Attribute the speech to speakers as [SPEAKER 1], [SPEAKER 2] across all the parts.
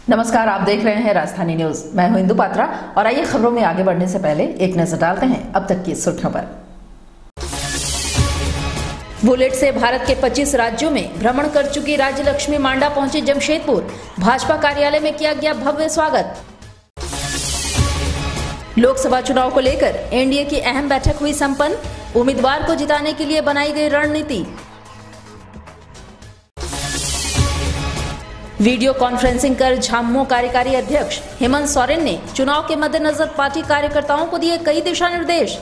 [SPEAKER 1] नमस्कार, आप देख रहे हैं राजधानी न्यूज। मैं हूं इंदु पात्रा और आइए खबरों में आगे बढ़ने से पहले एक नजर डालते हैं अब तक की सुर्खियों पर। बुलेट से भारत के 25 राज्यों में भ्रमण कर चुकी राज्यलक्ष्मी मांडा पहुंची जमशेदपुर। भाजपा कार्यालय में किया गया भव्य स्वागत। लोकसभा चुनाव को लेकर एनडीए की अहम बैठक हुई संपन्न। उम्मीदवार को जिताने के लिए बनाई गई रणनीति। वीडियो कॉन्फ्रेंसिंग कर झामुमो कार्यकारी अध्यक्ष हेमंत सोरेन ने चुनाव के मद्देनजर पार्टी कार्यकर्ताओं को दिए कई दिशा निर्देश।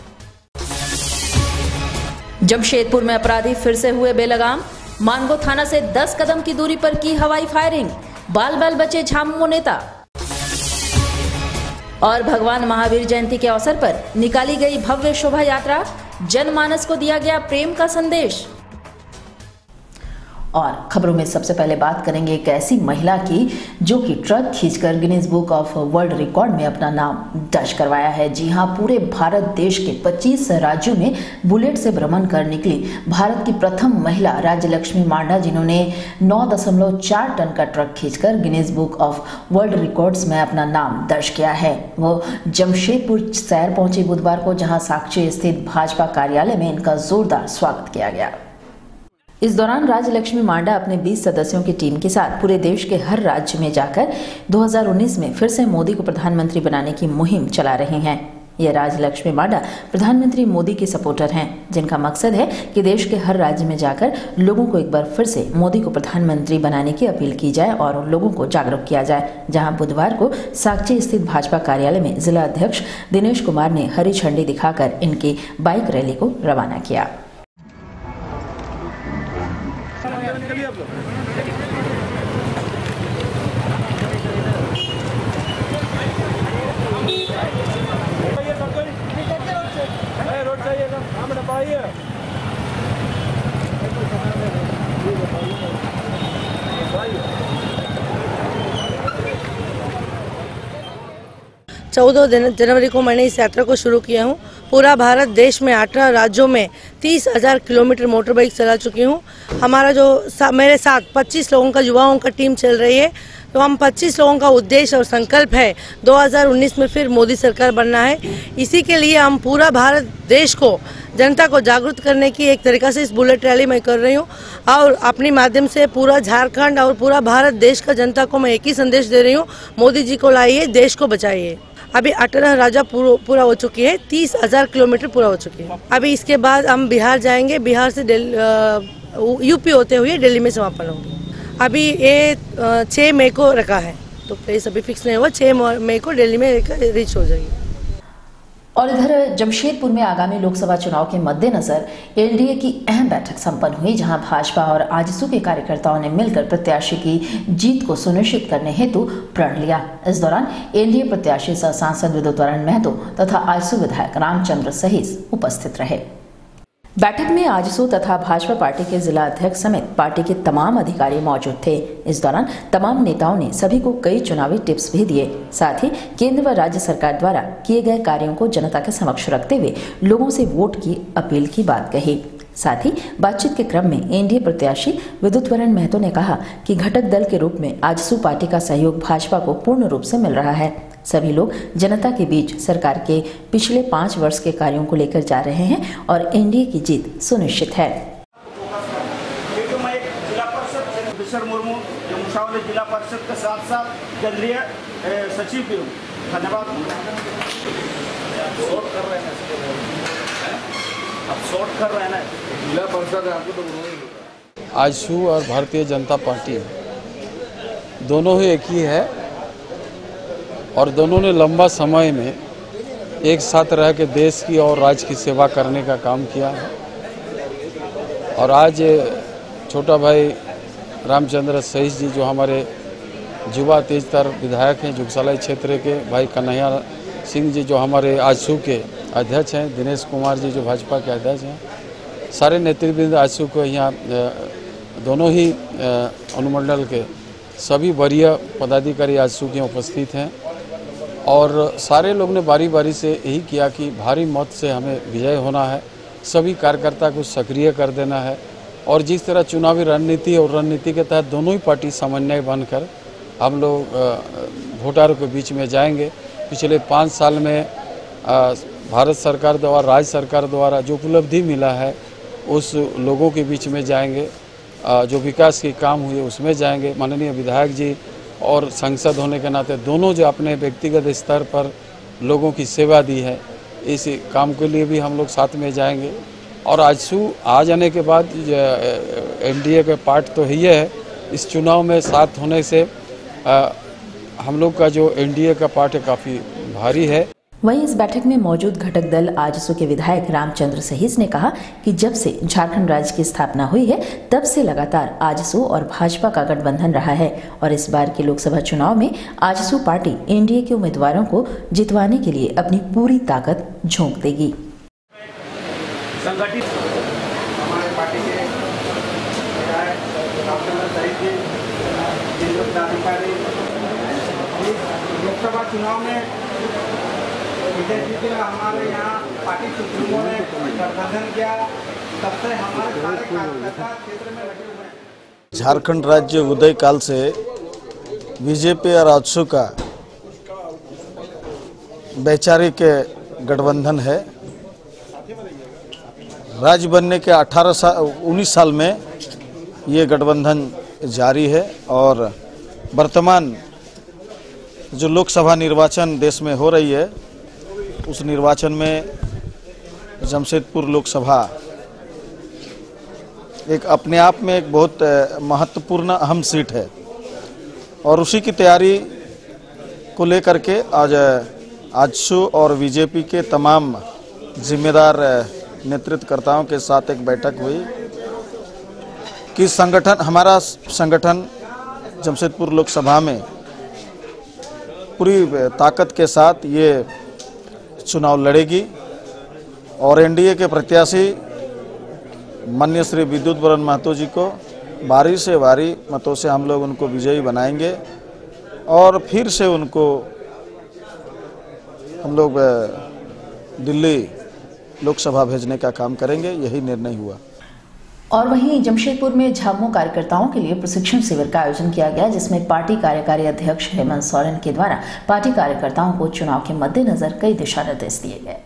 [SPEAKER 1] जमशेदपुर में अपराधी फिर से हुए बेलगाम। मानगो थाना से 10 कदम की दूरी पर की हवाई फायरिंग। बाल बाल बचे झामुमो नेता। और भगवान महावीर जयंती के अवसर पर निकाली गई भव्य शोभा यात्रा। जनमानस को दिया गया प्रेम का संदेश। और खबरों में सबसे पहले बात करेंगे एक ऐसी महिला की जो कि ट्रक खींचकर Guinness book of world record में अपना नाम दर्ज करवाया है। जी हां, पूरे भारत देश के 25 राज्यों में बुलेट से भ्रमण कर निकली भारत की प्रथम महिला राज्यलक्ष्मी मांडा, जिन्होंने 9.4 टन का ट्रक खींचकर Guinness book of world records में अपना नाम दर्ज किया है। वो जमशेदपुर शहर पहुंची बुधवार को, जहां साक्ची स्थित भाजपा कार्यालय में इनका जोरदार स्वागत किया गया। इस दौरान राज्यलक्ष्मी मांडा अपने 20 सदस्यों की टीम के साथ पूरे देश के हर राज्य में जाकर 2019 में फिर से मोदी को प्रधानमंत्री बनाने की मुहिम चला रही हैं। ये राज्यलक्ष्मी मांडा प्रधानमंत्री मोदी के सपोर्टर हैं, जिनका मकसद है कि देश के हर राज्य में जाकर लोगों को एक बार फिर से मोदी को प्रधानमंत्री बनाने की अपील की जाए और उन लोगों को जागरूक किया जाए। जहां बुधवार को साक्ची स्थित भाजपा कार्यालय में जिला अध्यक्ष दिनेश कुमार ने हरी झंडी दिखाकर इनकी बाइक रैली को रवाना किया।
[SPEAKER 2] चौदह जनवरी को मैंने इस यात्रा को शुरू किया हूँ। पूरा भारत देश में 18 राज्यों में 30,000 किलोमीटर मोटर बाइक चला चुकी हूँ। हमारा जो मेरे साथ 25 लोगों का युवाओं का टीम चल रही है, तो हम 25 लोगों का उद्देश्य और संकल्प है 2019 में फिर मोदी सरकार बनना है। इसी के लिए हम पूरा भारत देश को, जनता को जागरूक करने की एक तरीका से इस बुलेट रैली मैं कर रही हूँ और अपने माध्यम से पूरा झारखंड और पूरा भारत देश का जनता को मैं एक ही संदेश दे रही हूँ, मोदी जी को लाइए, देश को बचाइए। अभी 18 राज्य पूरा हो चुकी है, 30,000 किलोमीटर पूरा हो चुकी है। अभी इसके बाद हम बिहार जाएंगे, बिहार से यूपी होते हुए दिल्ली में समापन होंगे। अभी ये 6 मई को रखा है, तो प्लेस अभी फिक्स नहीं हुआ। 6 मई को दिल्ली में रीच हो जाएगी।
[SPEAKER 1] और इधर जमशेदपुर में आगामी लोकसभा चुनाव के मद्देनजर एनडीए की अहम बैठक संपन्न हुई, जहां भाजपा और आजसू के कार्यकर्ताओं ने मिलकर प्रत्याशी की जीत को सुनिश्चित करने हेतु प्रण लिया। इस दौरान एनडीए प्रत्याशी सह सांसद विद्युतवरण महतो तथा आजसू विधायक रामचंद्र सहीस उपस्थित रहे। बैठक में आजसू तथा भाजपा पार्टी के जिला अध्यक्ष समेत पार्टी के तमाम अधिकारी मौजूद थे। इस दौरान तमाम नेताओं ने सभी को कई चुनावी टिप्स भी दिए। साथ ही केंद्र व राज्य सरकार द्वारा किए गए कार्यों को जनता के समक्ष रखते हुए लोगों से वोट की अपील की बात कही। साथ ही बातचीत के क्रम में एनडीए प्रत्याशी विद्युतवरण महतो ने कहा कि घटक दल के रूप में आजसू पार्टी का सहयोग भाजपा को पूर्ण रूप से मिल रहा है। सभी लोग जनता के बीच सरकार के पिछले 5 वर्ष के कार्यों को लेकर जा रहे हैं और एनडीए की जीत सुनिश्चित है।
[SPEAKER 3] जिला परिषद के साथ साथ केंद्रीय सचिव भी हूँ। धन्यवाद।
[SPEAKER 4] जिला परिषद आपको तो आजसू और भारतीय जनता पार्टी दोनों ही एक ही है और दोनों ने लंबा समय में एक साथ रह के देश की और राज्य की सेवा करने का काम किया है। और आज छोटा भाई रामचंद्र सहीस जी, जो हमारे युवा तेजतर विधायक हैं जुगसालाई क्षेत्र के, भाई कन्हैया सिंह जी जो हमारे आजसू के अध्यक्ष हैं, दिनेश कुमार जी जो भाजपा के अध्यक्ष हैं, सारे नेतृवृंद आजसू को यहाँ दोनों ही अनुमंडल के सभी वरीय पदाधिकारी आजसू के उपस्थित हैं और सारे लोग ने बारी बारी से यही किया कि भारी मत से हमें विजय होना है, सभी कार्यकर्ता को सक्रिय कर देना है और जिस तरह चुनावी रणनीति और रणनीति के तहत दोनों ही पार्टी समन्वय बनकर हम लोग वोटरों के बीच में जाएंगे। पिछले 5 साल में भारत सरकार द्वारा, राज्य सरकार द्वारा जो उपलब्धि मिला है उस लोगों के बीच में जाएंगे। जो विकास के काम हुए उसमें जाएंगे। माननीय विधायक जी और सांसद होने के नाते दोनों जो अपने व्यक्तिगत स्तर पर लोगों की सेवा दी है, इस काम के लिए भी हम लोग साथ में जाएंगे। और आ जाने के बाद एनडीए का पार्ट तो ही है, इस चुनाव में साथ होने से हम लोग का जो एनडीए का पार्ट है काफ़ी भारी है।
[SPEAKER 1] वहीं इस बैठक में मौजूद घटक दल आजसू के विधायक रामचंद्र सहीस ने कहा कि जब से झारखंड राज्य की स्थापना हुई है तब से लगातार आजसू और भाजपा का गठबंधन रहा है और इस बार के लोकसभा चुनाव में आजसू पार्टी एनडीए के उम्मीदवारों को जितवाने के लिए अपनी पूरी ताकत झोंक देगी।
[SPEAKER 3] संगठित हमारे पार्टी के विधायक रामचंद्र सहीस जी, जिला पदाधिकारी, लोकसभा चुनाव में बीजेपी के हमारे यहाँ पार्टी सुप्रीमो ने गठबंधन किया, तब से हमारे सारे कार्यकर्ता क्षेत्र में लगे हुए हैं।
[SPEAKER 5] झारखंड राज्य उदय काल से बीजेपी और आजसू का वैचारिक गठबंधन है। राज्य बनने के 19 साल में ये गठबंधन जारी है और वर्तमान जो लोकसभा निर्वाचन देश में हो रही है उस निर्वाचन में जमशेदपुर लोकसभा एक अपने आप में एक बहुत महत्वपूर्ण अहम सीट है और उसी की तैयारी को लेकर के आज आजसू और बीजेपी के तमाम जिम्मेदार नेतृत्वकर्ताओं के साथ एक बैठक हुई कि हमारा संगठन जमशेदपुर लोकसभा में पूरी ताकत के साथ ये चुनाव लड़ेगी और एनडीए के प्रत्याशी माननीय श्री विद्युत बरन महतो जी को भारी से भारी मतों से हम लोग उनको विजयी बनाएंगे और फिर से उनको हम लोग दिल्ली लोकसभा भेजने का काम करेंगे, यही निर्णय हुआ।
[SPEAKER 1] और वहीं जमशेदपुर में झामुमो कार्यकर्ताओं के लिए प्रशिक्षण शिविर का आयोजन किया गया, जिसमें पार्टी कार्यकारी अध्यक्ष हेमंत सोरेन के द्वारा पार्टी कार्यकर्ताओं को चुनाव के मद्देनजर कई दिशा निर्देश दिए गए।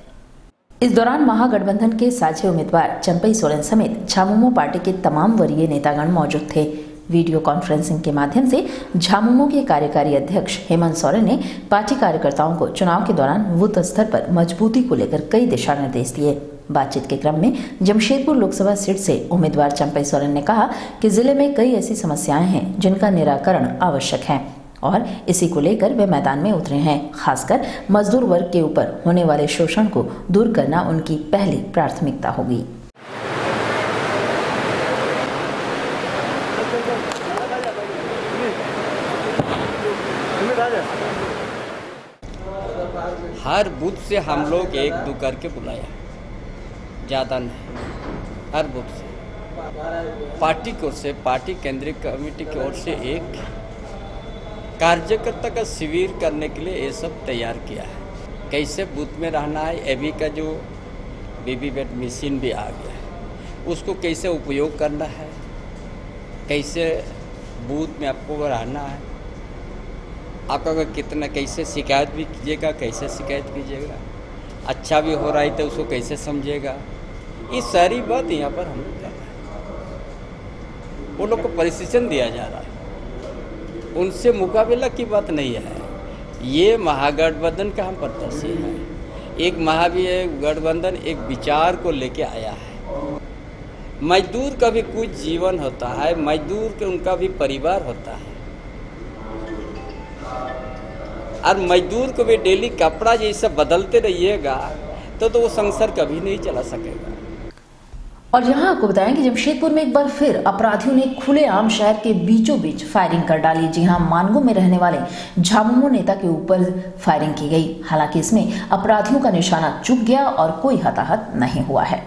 [SPEAKER 1] इस दौरान महागठबंधन के साझे उम्मीदवार चंपई सोरेन समेत झामुमो पार्टी के तमाम वरीय नेतागण मौजूद थे। वीडियो कॉन्फ्रेंसिंग के माध्यम से झामुमो के कार्यकारी अध्यक्ष हेमंत सोरेन ने पार्टी कार्यकर्ताओं को चुनाव के दौरान बूथ स्तर पर मजबूती को लेकर कई दिशा निर्देश दिए। बातचीत के क्रम में जमशेदपुर लोकसभा सीट से उम्मीदवार चंपई सोरेन ने कहा कि जिले में कई ऐसी समस्याएं हैं जिनका निराकरण आवश्यक है और इसी को लेकर वे मैदान में उतरे हैं। खासकर मजदूर वर्ग के ऊपर होने वाले शोषण को दूर करना उनकी पहली प्राथमिकता होगी।
[SPEAKER 6] हर बूथ से हम लोग 1-2 करके बुलाया, ज़्यादा नहीं, हर बूथ से पार्टी की ओर से, पार्टी केंद्रीय कमेटी की ओर से एक कार्यकर्ता का शिविर करने के लिए ये सब तैयार किया है। कैसे बूथ में रहना है, एबी का जो वीवीपैट मशीन भी आ गया है, उसको कैसे उपयोग करना है, कैसे बूथ में आपको रहना है, आपका कितना कैसे शिकायत भी कीजिएगा, कैसे शिकायत कीजिएगा, अच्छा भी हो रहा है तो उसको कैसे समझेगा, ये सारी बात यहाँ पर हम लोग कर रहे हैं। वो लोग को प्रशिक्षण दिया जा रहा है, उनसे मुकाबला की बात नहीं है। ये महागठबंधन का हम प्रत्याशी है। एक महागठबंधन एक विचार को लेके आया है। मजदूर का भी कुछ जीवन होता है, मजदूर के उनका भी परिवार होता है और मजदूर को भी डेली कपड़ा जैसा बदलते रहिएगा तो वो संसार कभी नहीं चला सकेगा।
[SPEAKER 1] और यहाँ आपको बताएं कि जमशेदपुर में एक बार फिर अपराधियों ने खुलेआम शहर के बीचों बीच फायरिंग कर डाली। जी हाँ, मानगो में रहने वाले झामुमो नेता के ऊपर फायरिंग की गई। हालांकि इसमें अपराधियों का निशाना चूक गया और कोई हताहत नहीं हुआ है।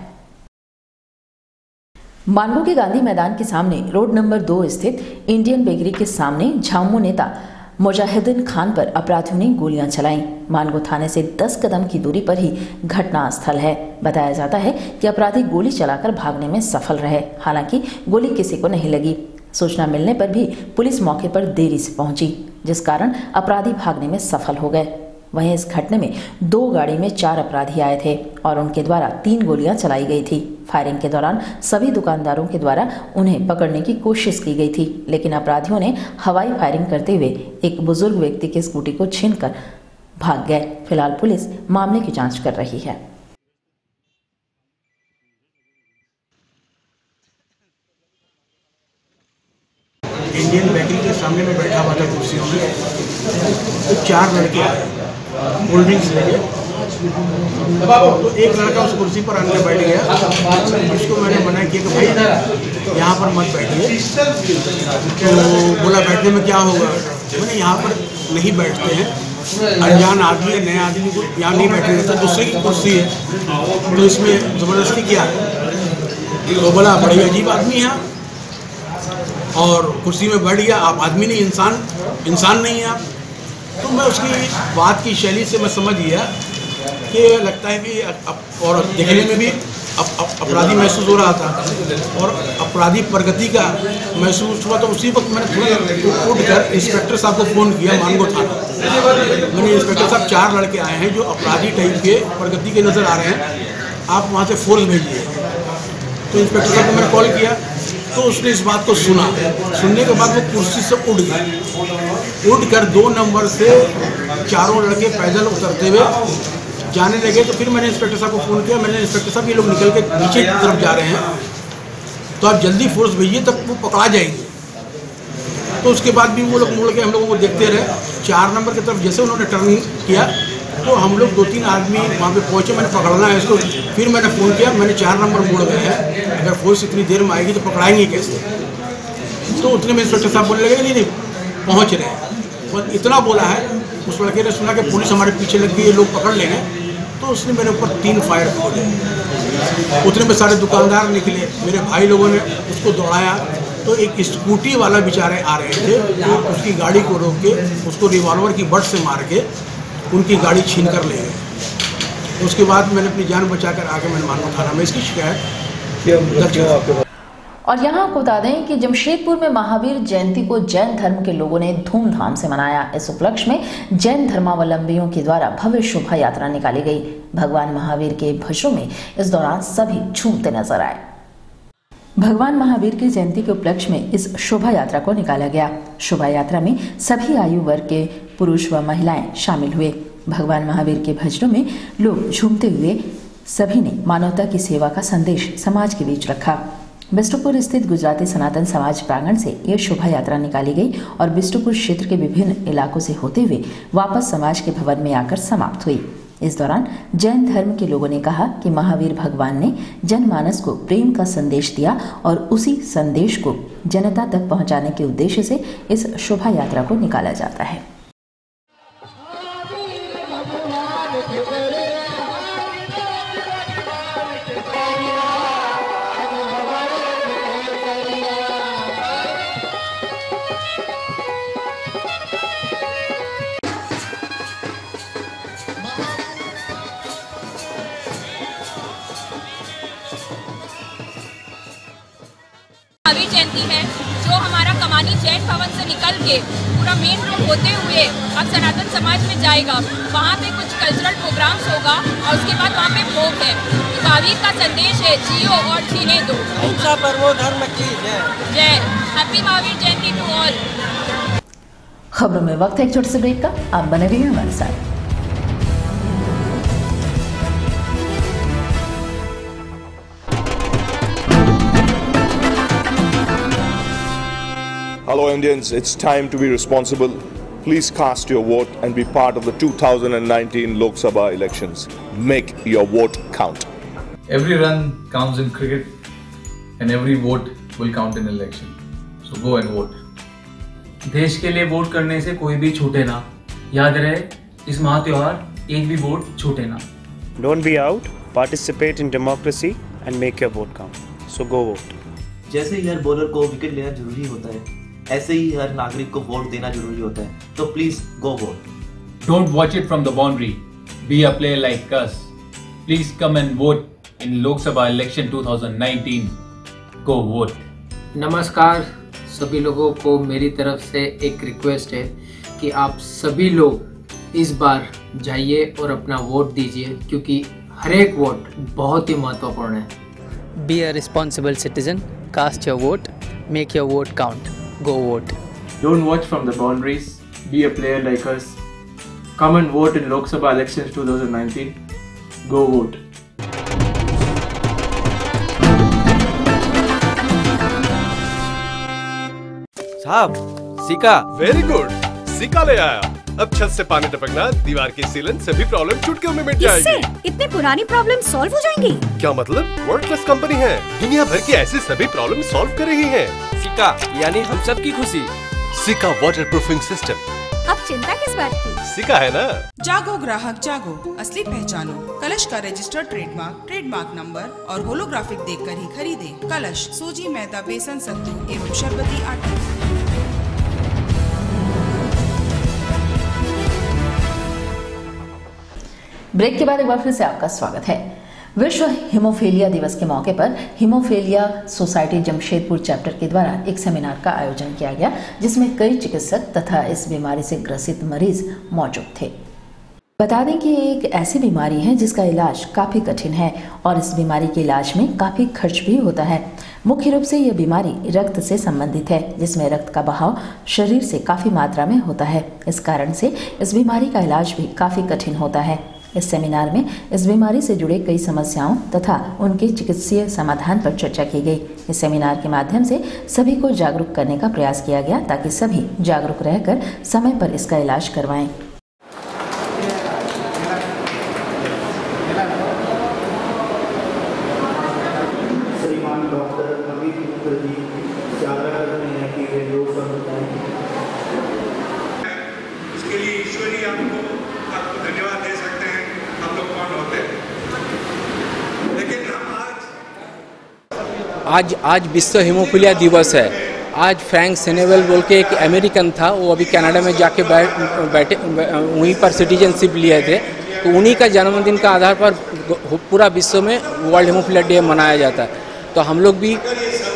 [SPEAKER 1] मानगो के गांधी मैदान के सामने रोड नंबर 2 स्थित इंडियन बेकरी के सामने झामुमो नेता मुजाहिदीन खान पर अपराधियों ने गोलियां चलाईं। मानगो थाने से 10 कदम की दूरी पर ही घटना स्थल है। बताया जाता है कि अपराधी गोली चलाकर भागने में सफल रहे। हालांकि गोली किसी को नहीं लगी। सूचना मिलने पर भी पुलिस मौके पर देरी से पहुंची। जिस कारण अपराधी भागने में सफल हो गए। वहीं इस घटना में 2 गाड़ी में 4 अपराधी आए थे और उनके द्वारा 3 गोलियां चलाई गई थी। फायरिंग के दौरान सभी दुकानदारों के द्वारा उन्हें पकड़ने की कोशिश की गई थी, लेकिन अपराधियों ने हवाई फायरिंग करते हुए एक बुजुर्ग व्यक्ति की स्कूटी को छीनकर भाग गए। फिलहाल पुलिस मामले की जांच कर रही है।
[SPEAKER 7] इंडियन बेकरी के सामने में बैठा हुआ था कुर्सियों में, तो 4 लड़के आए कोल्ड ड्रिंक्स लेके। तो एक लड़का उस कुर्सी पर आकर बैठ गया, जिसको मैंने मना किया कि भाई यहाँ पर मत बैठिए। तो बोला बैठने में क्या होगा, मैंने यहाँ पर नहीं बैठते हैं, अनजान आदमी है, नए आदमी को यहाँ नहीं बैठने देता, दूसरे की कुर्सी है, तो इसमें ज़बरदस्ती किया। तो बोला बड़ी अजीब आदमी है और कुर्सी में बैठ गया, आप आदमी नहीं इंसान नहीं है आप। तो मैं उसकी बात की शैली से मैं समझ गया कि लगता है कि और देखने में भी अपराधी महसूस हो रहा था और अपराधी प्रगति का महसूस हुआ। तो उसी वक्त मैंने थोड़ा उठ कर इंस्पेक्टर साहब को फ़ोन किया, मानगो थाना। मैंने इंस्पेक्टर साहब 4 लड़के आए हैं जो अपराधी टाइप के प्रगति के नज़र आ रहे हैं, आप वहाँ से फोर्स भेजिए। तो इंस्पेक्टर साहब को मैंने कॉल किया, तो उसने इस बात को सुना। सुनने के बाद वो कुर्सी से उठ गए, उठ कर 2 नंबर से 4 लड़के पैदल उतरते हुए जाने लगे। तो फिर मैंने इंस्पेक्टर साहब को फ़ोन किया, मैंने इंस्पेक्टर साहब ये लोग निकल के नीचे की तरफ जा रहे हैं, तो आप जल्दी फोर्स भेजिए, तब वो पकड़ा जाएंगे। तो उसके बाद भी वो लोग मुड़ के हम लोगों को देखते रहे। 4 नंबर की तरफ जैसे उन्होंने टर्न किया तो हम लोग 2-3 आदमी वहाँ पे पहुँचे, मैंने पकड़ना है इसको। फिर मैंने फ़ोन किया, मैंने 4 नंबर मुड़ गए हैं, अगर फोर्स इतनी देर में आएगी तो पकड़ाएंगे कैसे। तो उतने में इंस्पेक्टर साहब बोलने लगे नहीं पहुँच रहे हैं। और इतना बोला है, उस लड़के ने सुना कि पुलिस हमारे पीछे लग गई, ये लोग पकड़ लेंगे। तो उसने मेरे ऊपर 3 फायर खोले। उतने में सारे दुकानदार निकले, मेरे भाई लोगों ने उसको दौड़ाया। तो एक स्कूटी वाला बेचारे आ रहे थे, तो उसकी गाड़ी को रोक के उसको रिवॉल्वर की बट से मार के उनकी गाड़ी छीन कर ले गए। उसके बाद मैंने अपनी जान बचाकर आके मैंने मानगो थाना में इसकी शिकायत दर्ज करा।
[SPEAKER 1] और यहाँ आपको बता दें कि जमशेदपुर में महावीर जयंती को जैन धर्म के लोगों ने धूमधाम से मनाया। इस उपलक्ष्य में जैन धर्मावलंबियों के द्वारा भव्य शोभा यात्रा निकाली गई। भगवान महावीर के भजनों में इस दौरान सभी झूमते नजर आए। भगवान महावीर की जयंती के उपलक्ष्य में इस शोभा यात्रा को निकाला गया। शोभा यात्रा में सभी आयु वर्ग के पुरुष व महिलाएं शामिल हुए। भगवान महावीर के भजनों में लोग झूमते हुए सभी ने मानवता की सेवा का संदेश समाज के बीच रखा। बिष्टुपुर स्थित गुजराती सनातन समाज प्रांगण से यह शोभा यात्रा निकाली गई और बिष्टुपुर क्षेत्र के विभिन्न इलाकों से होते हुए वापस समाज के भवन में आकर समाप्त हुई। इस दौरान जैन धर्म के लोगों ने कहा कि महावीर भगवान ने जनमानस को प्रेम का संदेश दिया और उसी संदेश को जनता तक पहुंचाने के उद्देश्य से इस शोभा यात्रा को निकाला जाता है।
[SPEAKER 8] महावीर जयंती है जो हमारा कमानी जैन भवन से निकल के पूरा मेन रोड होते हुए अब सनातन समाज में जाएगा। वहाँ पे कुछ कल्चरल प्रोग्राम्स होगा और उसके बाद वहाँ पे भोग है। तो महावीर का संदेश है जियो और जीने दो।
[SPEAKER 3] अहिंसा परमो धर्म की
[SPEAKER 8] जय। Happy Mahavir Jayanti to all.
[SPEAKER 1] खबरों में वक्त है एक छोटे से ब्रेक का, आप बने रहिए हमारे साथ।
[SPEAKER 9] Hello Indians, it's time to be responsible. Please cast your vote and be part of the 2019 Lok Sabha elections. Make your vote count.
[SPEAKER 10] Every run counts in cricket and every vote will count in election. So go and vote.
[SPEAKER 11] देश के लिए vote करने से कोई भी छूटे ना। याद रहे इस महात्योहार एक भी वोट छूटे ना।
[SPEAKER 12] Don't be out, participate in democracy and make your vote count. So go vote.
[SPEAKER 13] जैसे ही हर बॉलर को विकेट लेना जरूरी होता है, ऐसे ही हर नागरिक को वोट देना जरूरी होता है। तो please go vote.
[SPEAKER 14] Don't watch it from the boundary. Be a player like us. Please come and vote in Lok Sabha election 2019. Go vote.
[SPEAKER 15] नमस्कार, सभी लोगों को मेरी तरफ से एक रिक्वेस्ट है कि आप सभी लोग इस बार जाइए और अपना वोट दीजिए, क्योंकि हर एक वोट बहुत ही महत्वपूर्ण है।
[SPEAKER 16] Be a responsible citizen, cast your vote, make your vote count, go vote.
[SPEAKER 11] Don't watch from the boundaries, be a player like us. Come and vote in Lok Sabha elections 2019, go vote.
[SPEAKER 17] साहब सिक्का। Very good, सिक्का ले आया। अब छत से पानी टपकना, दीवार की सीलन, सभी प्रॉब्लम चुटकियों में मिट जाएगी।
[SPEAKER 18] इससे इतनी पुरानी प्रॉब्लम सॉल्व हो जाएंगी?
[SPEAKER 17] क्या मतलब? वर्ल्ड क्लास कंपनी है, दुनिया भर की ऐसी सभी प्रॉब्लम सॉल्व कर रही है। सिक्का यानी हम सब की खुशी। सिक्का वाटर प्रूफिंग सिस्टम।
[SPEAKER 18] अब चिंता किस बात की?
[SPEAKER 17] सिक्का है ना।
[SPEAKER 19] जागो ग्राहक जागो, असली पहचानो। कलश का रजिस्टर्ड ट्रेडमार्क नंबर और होलोग्राफिक देखकर ही खरीदे। कलश सूजी, मैदा, बेसन, सत्तू एवं शरबती आटा।
[SPEAKER 1] ब्रेक के बाद एक बार फिर से आपका स्वागत है। विश्व हीमोफीलिया दिवस के मौके पर हीमोफीलिया सोसाइटी जमशेदपुर चैप्टर के द्वारा एक सेमिनार का आयोजन किया गया, जिसमें कई चिकित्सक तथा इस बीमारी से ग्रसित मरीज मौजूद थे। बता दें कि ये एक ऐसी बीमारी है जिसका इलाज काफ़ी कठिन है और इस बीमारी के इलाज में काफ़ी खर्च भी होता है। मुख्य रूप से यह बीमारी रक्त से संबंधित है, जिसमें रक्त का बहाव शरीर से काफ़ी मात्रा में होता है। इस कारण से इस बीमारी का इलाज भी काफ़ी कठिन होता है। इस सेमिनार में इस बीमारी से जुड़े कई समस्याओं तथा उनके चिकित्सीय समाधान पर चर्चा की गई। इस सेमिनार के माध्यम से सभी को जागरूक करने का प्रयास किया गया ताकि सभी जागरूक रहकर समय पर इसका इलाज करवाएं।
[SPEAKER 3] श्रीमान डॉक्टर अमित मुखर्जी आग्रह करते हैं कि वे योग पर बताएं।
[SPEAKER 20] इसके लिए ईश्वरी आपको धन्यवाद दे सकते हैं, हम लोग कौन होते हैं। लेकिन हम
[SPEAKER 21] आज विश्व हीमोफीलिया दिवस है। आज फ्रैंक सेनेवेल बोल के एक अमेरिकन था, वो अभी कनाडा में जाके बैठे वहीं पर सिटीजनशिप लिए थे, तो उन्हीं का जन्मदिन का आधार पर पूरा विश्व में वर्ल्ड हीमोफीलिया डे मनाया जाता है। तो हम लोग भी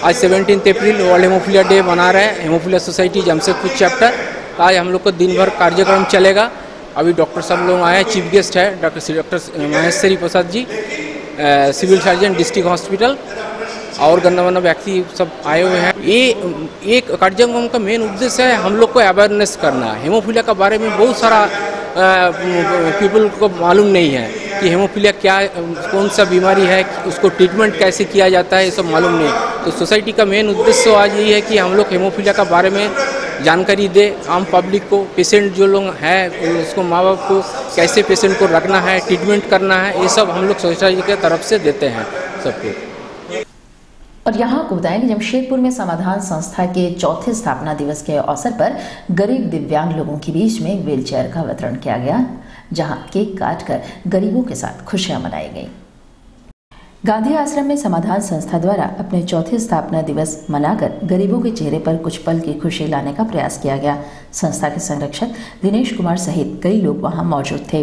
[SPEAKER 21] आज 17 अप्रैल वर्ल्ड हीमोफीलिया डे मना रहे हैं। हीमोफीलिया सोसाइटी जमशेदपुर चैप्टर आज हम लोग को दिन भर कार्यक्रम चलेगा। अभी डॉक्टर सब लोग आए हैं, चीफ गेस्ट है doctor Maheshwari Prasad ji, civil surgeon district hospital, और गणमान्य व्यक्ति सब आए हुए हैं। ये कार्यक्रम का मेन उद्देश्य है हम लोग को अवेयरनेस करना। हीमोफीलिया के बारे में बहुत सारा पीपल को मालूम नहीं है कि हीमोफीलिया क्या, कौन सा बीमारी है, उसको ट्रीटमेंट कैसे किया जाता है, ये सब मालूम नहीं। तो सोसाइटी का मेन उद्देश्य आज यही है कि हम लोग हीमोफीलिया के बारे में जानकारी दे आम पब्लिक को। पेशेंट जो लोग हैं उसको माँ बाप को कैसे पेशेंट को रखना है, ट्रीटमेंट करना है, ये सब हम लोग सोसाइटी के तरफ से देते हैं सबको।
[SPEAKER 1] और यहाँ आपको बताएं कि जमशेदपुर में समाधान संस्था के चौथे स्थापना दिवस के अवसर पर गरीब दिव्यांग लोगों के बीच में व्हील चेयर का वितरण किया गया, जहाँ केक काटकर गरीबों के साथ खुशियां मनाई गई। गांधी आश्रम में समाधान संस्था द्वारा अपने चौथे स्थापना दिवस मनाकर गरीबों के चेहरे पर कुछ पल की खुशी लाने का प्रयास किया गया। संस्था के संरक्षक दिनेश कुमार सहित कई लोग वहां मौजूद थे।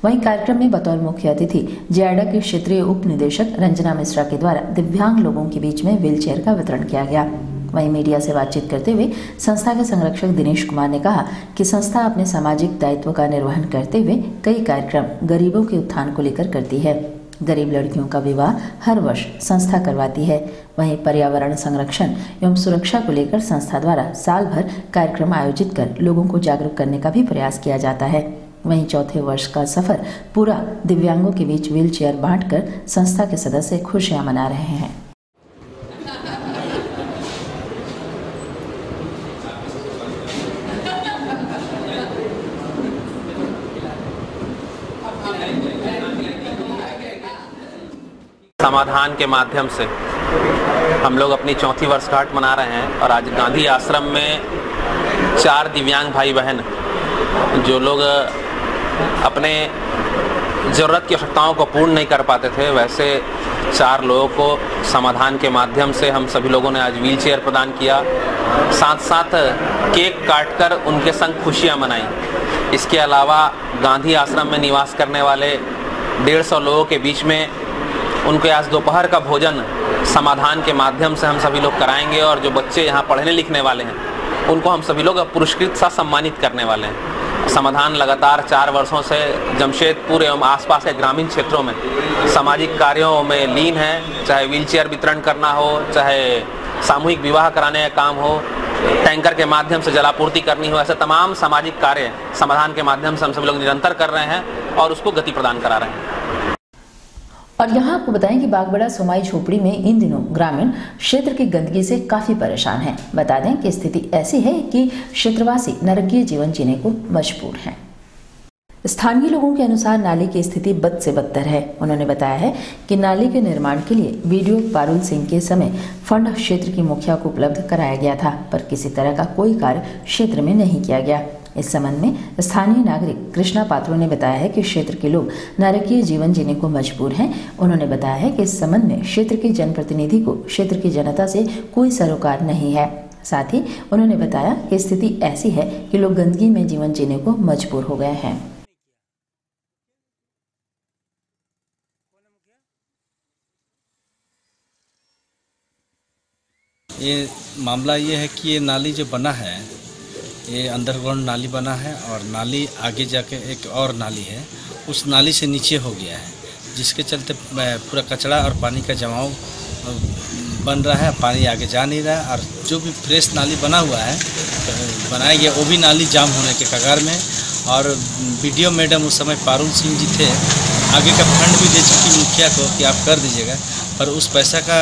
[SPEAKER 1] वहीं कार्यक्रम में बतौर मुख्य अतिथि जेआईडा के क्षेत्रीय उप निदेशक रंजना मिश्रा के द्वारा दिव्यांग लोगों के बीच में व्हील चेयर का वितरण किया गया। वहीं मीडिया से बातचीत करते हुए संस्था के संरक्षक दिनेश कुमार ने कहा कि संस्था अपने सामाजिक दायित्व का निर्वहन करते हुए कई कार्यक्रम गरीबों के उत्थान को लेकर करती है। गरीब लड़कियों का विवाह हर वर्ष संस्था करवाती है। वहीं पर्यावरण संरक्षण एवं सुरक्षा को लेकर संस्था द्वारा साल भर कार्यक्रम आयोजित कर लोगों को जागरूक करने का भी प्रयास किया जाता है। वहीं चौथे वर्ष का सफर पूरा दिव्यांगों के बीच व्हील चेयर बांटकर संस्था के सदस्य खुशियां मना रहे हैं।
[SPEAKER 22] समाधान के माध्यम से हम लोग अपनी चौथी वर्षगांठ मना रहे हैं और आज गांधी आश्रम में 4 दिव्यांग भाई बहन जो लोग अपने ज़रूरत की आवश्यकताओं को पूर्ण नहीं कर पाते थे, वैसे 4 लोगों को समाधान के माध्यम से हम सभी लोगों ने आज व्हील चेयर प्रदान किया, साथ साथ केक काटकर उनके संग खुशियां मनाई। इसके अलावा गांधी आश्रम में निवास करने वाले 150 लोगों के बीच में उनके आज दोपहर का भोजन समाधान के माध्यम से हम सभी लोग कराएंगे और जो बच्चे यहाँ पढ़ने लिखने वाले हैं उनको हम सभी लोग पुरस्कृत सा सम्मानित करने वाले हैं। समाधान लगातार 4 वर्षों से जमशेदपुर एवं आसपास के ग्रामीण क्षेत्रों में सामाजिक कार्यों में लीन है, चाहे व्हीलचेयर वितरण करना हो, चाहे सामूहिक विवाह कराने का काम हो, टैंकर के माध्यम से जलापूर्ति करनी हो, ऐसे तमाम सामाजिक कार्य समाधान के माध्यम से हम सभी लोग निरंतर कर रहे हैं और उसको गति प्रदान करा रहे हैं।
[SPEAKER 1] और यहाँ आपको बताएं कि बागबड़ा सोमाई झोपड़ी में इन दिनों ग्रामीण क्षेत्र की गंदगी से काफी परेशान हैं। बता दें कि स्थिति ऐसी है कि क्षेत्रवासी नरकीय जीवन जीने को मजबूर हैं। स्थानीय लोगों के अनुसार नाली की स्थिति बद से बदतर है। उन्होंने बताया है कि नाली के निर्माण के लिए वीडियो पारुल सिंह के समय फंड क्षेत्र की मुखिया को उपलब्ध कराया गया था, पर किसी तरह का कोई कार्य क्षेत्र में नहीं किया गया। इस संबंध में स्थानीय नागरिक कृष्णा पात्रो ने बताया है कि क्षेत्र के लोग नारकीय जीवन जीने को मजबूर हैं। उन्होंने बताया है कि इस संबंध में क्षेत्र के जनप्रतिनिधि को क्षेत्र की जनता से कोई सरोकार नहीं है। साथ ही उन्होंने बताया कि स्थिति ऐसी है कि लोग गंदगी में जीवन जीने को मजबूर हो गए हैं।
[SPEAKER 2] ये मामला ये है कि ये नाली जो बना है, ये अंडरग्राउंड नाली बना है और नाली आगे जाके एक और नाली है, उस नाली से नीचे हो गया है, जिसके चलते पूरा कचरा और पानी का जमाव बन रहा है। पानी आगे जा नहीं रहा है और जो भी फ्रेश नाली बना हुआ है, बनाया गया, वो भी नाली जाम होने के कगार में। और वीडियो मैडम उस समय पारुल सिंह जी थे, आगे का फंड भी दे चुकी मुखिया को कि आप कर दीजिएगा, पर उस पैसा का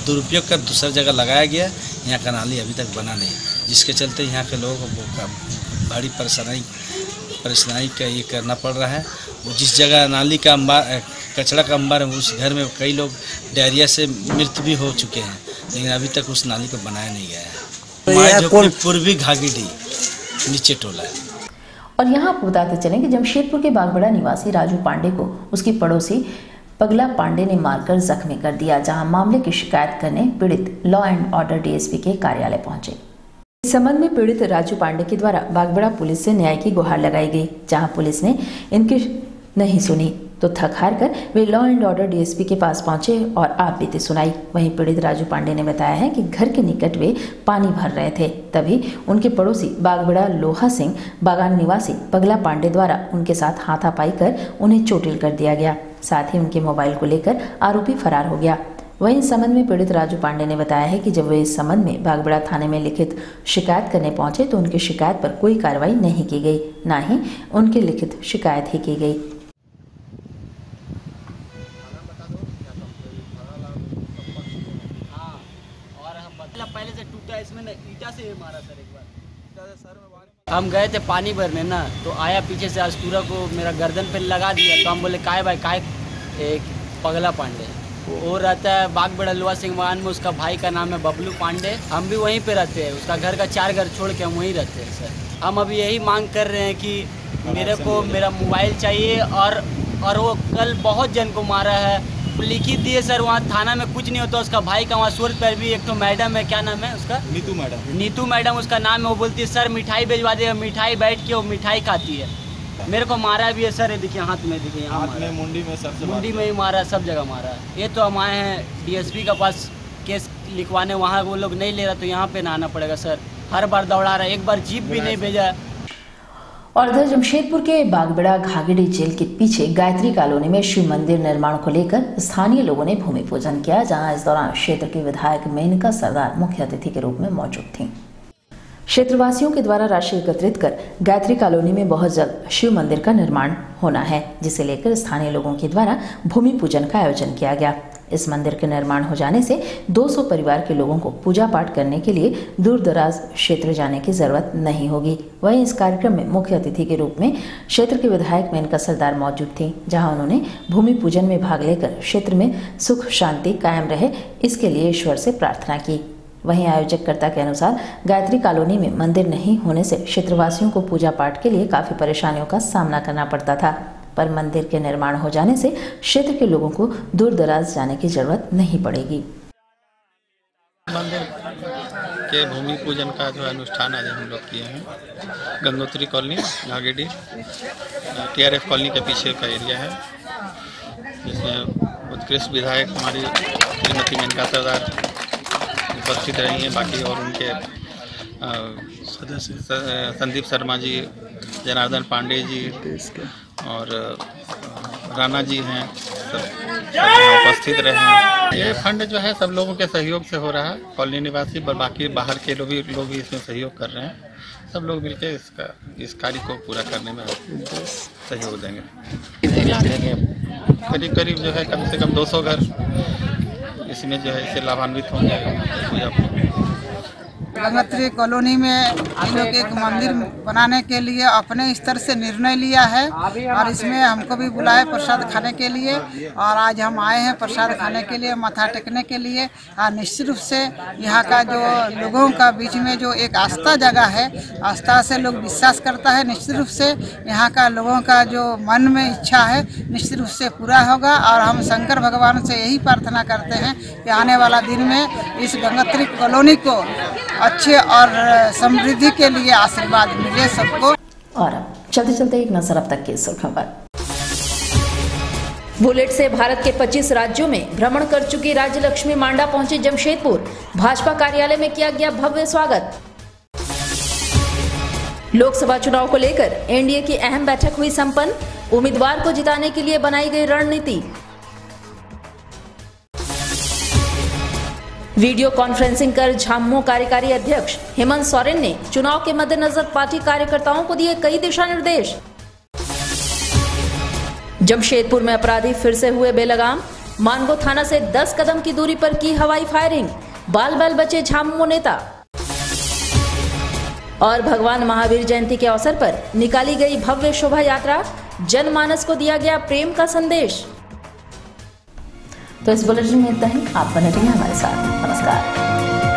[SPEAKER 2] दुरुपयोग कर दूसरा जगह लगाया गया। यहाँ का नाली अभी तक बना नहीं, जिसके चलते यहाँ के लोगों को बड़ी परेशानी का ये करना पड़ रहा है। वो जिस जगह नाली का अंबार कचरा का अंबार है, उस घर में कई लोग डायरिया से मृत्यु भी हो चुके हैं, लेकिन अभी तक उस नाली को बनाया नहीं गया है। पूर्वी घागीडी नीचे टोला है।
[SPEAKER 1] और यहाँ आपको बताते चलें कि जमशेदपुर के बागबड़ा निवासी राजू पांडे को उसकी पड़ोसी पगला पांडे ने मारकर जख्मी कर दिया, जहां मामले की शिकायत करने पीड़ित लॉ एंड ऑर्डर डीएसपी के कार्यालय पहुंचे। इस संबंध में पीड़ित राजू पांडे के द्वारा बागबड़ा पुलिस से न्याय की गुहार लगाई गई, जहां पुलिस ने इनकी नहीं सुनी तो थक हार कर वे लॉ एंड ऑर्डर डीएसपी के पास पहुंचे और आप बीती सुनाई। वहीं पीड़ित राजू पांडे ने बताया है कि घर के निकट वे पानी भर रहे थे, तभी उनके पड़ोसी बागबड़ा लोहा सिंह बागान निवासी पगला पांडे द्वारा उनके साथ हाथापाई कर उन्हें चोटिल कर दिया गया। साथ ही उनके मोबाइल को लेकर आरोपी फरार हो गया। वहीं इस संबंध में पीड़ित राजू पांडे ने बताया है कि जब वे इस संबंध में बागबड़ा थाने में लिखित शिकायत करने पहुंचे तो उनकी शिकायत पर कोई कार्रवाई नहीं की गई, न ही उनकी लिखित शिकायत ही की गई।
[SPEAKER 4] पहले से टूटा, इसमें ईटा से मारा सर एक बार। हम गए थे पानी भरने ना, तो आया पीछे से अस्तूरा को मेरा गर्दन पे लगा दिया। तो हम बोले काय भाई काय, एक पगला पांडे वो रहता है बागबड़ा लोहा सिंह बागान में, उसका भाई का नाम है बबलू पांडे। हम भी वहीं पे रहते हैं, उसका घर का 4 घर छोड़ के हम वहीं रहते हैं सर। हम अभी यही मांग कर रहे हैं कि मेरे को मेरा मोबाइल चाहिए, और वो कल बहुत जन को मारा है, लिखित दिए सर। वहाँ थाना में कुछ नहीं होता, उसका भाई का वहाँ सूरत पर भी एक तो मैडम है, क्या नाम है उसका, नीतू मैडम उसका नाम है। वो बोलती है सर मिठाई भिजवा दे, मिठाई बैठ के वो मिठाई खाती है। मेरे को मारा भी है सर, ये देखिए हाथ में, देखिए हाथ में, मुंडी में, सबसे मुंडी में ही मारा, सब जगह मारा है। ये तो हम आए हैं डीएसपी के पास केस लिखवाने, वहाँ वो लोग नहीं ले रहा तो यहाँ पे ना आना पड़ेगा सर। हर बार दौड़ा रहा है, एक बार जीप भी नहीं भेजा।
[SPEAKER 1] और इधर जमशेदपुर के बागबड़ा घागीडी जेल के पीछे गायत्री कॉलोनी में शिव मंदिर निर्माण को लेकर स्थानीय लोगों ने भूमि पूजन किया, जहां इस दौरान क्षेत्र के विधायक मेनका सरदार मुख्य अतिथि के रूप में मौजूद थीं। क्षेत्रवासियों के द्वारा राशि एकत्रित कर गायत्री कॉलोनी में बहुत जल्द शिव मंदिर का निर्माण होना है, जिसे लेकर स्थानीय लोगों के द्वारा भूमि पूजन का आयोजन किया गया। इस मंदिर के निर्माण हो जाने से 200 परिवार के लोगों को पूजा पाठ करने के लिए दूर दराज क्षेत्र जाने की जरूरत नहीं होगी। वहीं इस कार्यक्रम में मुख्य अतिथि के रूप में क्षेत्र के विधायक मेनका सरदार मौजूद थी, जहां उन्होंने भूमि पूजन में भाग लेकर क्षेत्र में सुख शांति कायम रहे, इसके लिए ईश्वर से प्रार्थना की। वहीं आयोजककर्ता के अनुसार गायत्री कॉलोनी में मंदिर नहीं होने से क्षेत्रवासियों को पूजा पाठ के लिए काफी परेशानियों का सामना करना पड़ता था, पर मंदिर के निर्माण हो जाने से क्षेत्र के लोगों को दूर दराज जाने की जरूरत नहीं पड़ेगी।
[SPEAKER 23] मंदिर के भूमि पूजन का जो अनुष्ठान आज हम लोग किए हैं, गंगोत्री कॉलोनी घागीडी TRF कॉलोनी के पीछे का एरिया है, जिसमें उत्कृष्ट विधायक हमारी श्रीमती मेनका सरदार उपस्थित रही हैं, बाकी और उनके सदस्य संदीप शर्मा जी, जनार्दन पांडे जी और राणा जी हैं, सब उपस्थित रहे हैं। ये फंड जो है सब लोगों के सहयोग से हो रहा है, कॉलोनी निवासी बाकी बाहर के लोग भी इसमें सहयोग कर रहे हैं। सब लोग मिलकर इस कार्य को पूरा करने में सहयोग देंगे। करीब जो है कम से कम 200 घर इसमें जो है इससे लाभान्वित होंगे।
[SPEAKER 5] गंगोत्री कॉलोनी में हम लोग एक मंदिर बनाने के लिए अपने स्तर से निर्णय लिया है और इसमें हमको भी बुलाया प्रसाद खाने के लिए, और आज हम आए हैं प्रसाद खाने के लिए, माथा टेकने के लिए। और निश्चित रूप से यहाँ का जो लोगों का बीच में जो एक आस्था जगह है, आस्था से लोग विश्वास करता है। निश्चित रूप से यहाँ का लोगों का जो मन में इच्छा है निश्चित रूप से पूरा होगा। और हम शंकर भगवान से यही प्रार्थना करते हैं कि आने वाला दिन में इस गंगोत्री कॉलोनी को अच्छे और समृद्धि के लिए आशीर्वाद मिले सबको।
[SPEAKER 1] और चलते चलते एक नजर अब तक की सुर्खियों पर। बुलेट से भारत के 25 राज्यों में भ्रमण कर चुकी राज्य लक्ष्मी मांडा पहुंची जमशेदपुर। भाजपा कार्यालय में किया गया भव्य स्वागत। लोकसभा चुनाव को लेकर एनडीए की अहम बैठक हुई संपन्न। उम्मीदवार को जिताने के लिए बनाई गई रणनीति। वीडियो कॉन्फ्रेंसिंग कर झामुमो कार्यकारी अध्यक्ष हेमंत सोरेन ने चुनाव के मद्देनजर पार्टी कार्यकर्ताओं को दिए कई दिशा निर्देश। जमशेदपुर में अपराधी फिर से हुए बेलगाम। मानगो थाना से 10 कदम की दूरी पर की हवाई फायरिंग। बाल बाल बचे झामुमो नेता। और भगवान महावीर जयंती के अवसर पर निकाली गई भव्य शोभा यात्रा। जनमानस को दिया गया प्रेम का संदेश। तो इस बुलेटिन में इतना ही। आप बने रहिए हमारे साथ। नमस्कार।